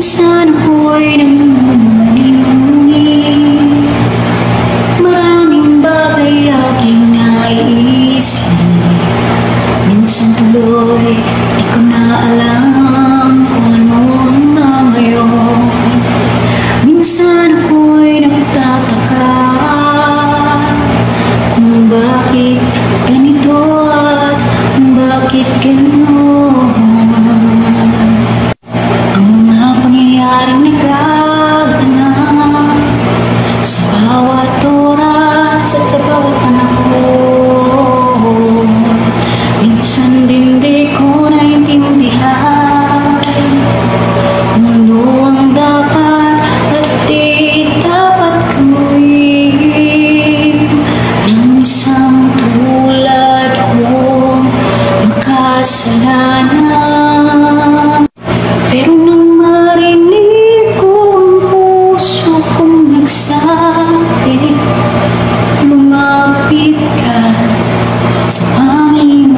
Minsan ako'y nagmumuni-muni, maraming bagay aking naiisip. Minsan tuloy di ko na alam kung ano ang nangayon. Minsan ako'y nagtataka kung bakit ganito at bakit gano'n. Ang mga pangyayaring nagaganap sa bawat oras at sa bawat panahon, minsan din di ko naintindihan kung ano ang dapat at di dapat gawin ng isang tulad kong makasalanan. Pero nang marinig ko ang puso kong nagsabi, lumapit ka sa Panginoon.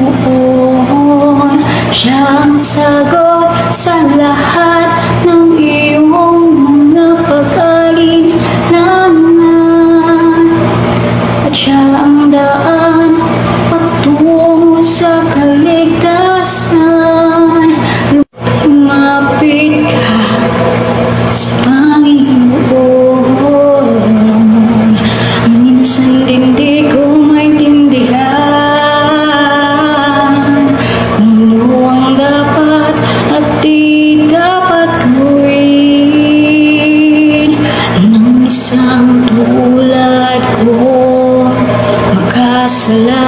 Siya ang sagot sa lahat ng iyong mga pag-alinlangan, at siya ang daan patungo sa kaligtasan. Lumapit ka sa Panginoon. Minsan din di ko maintindihan kung ano ang dapat at di dapat gawin ng isang tulad ko makasalanan.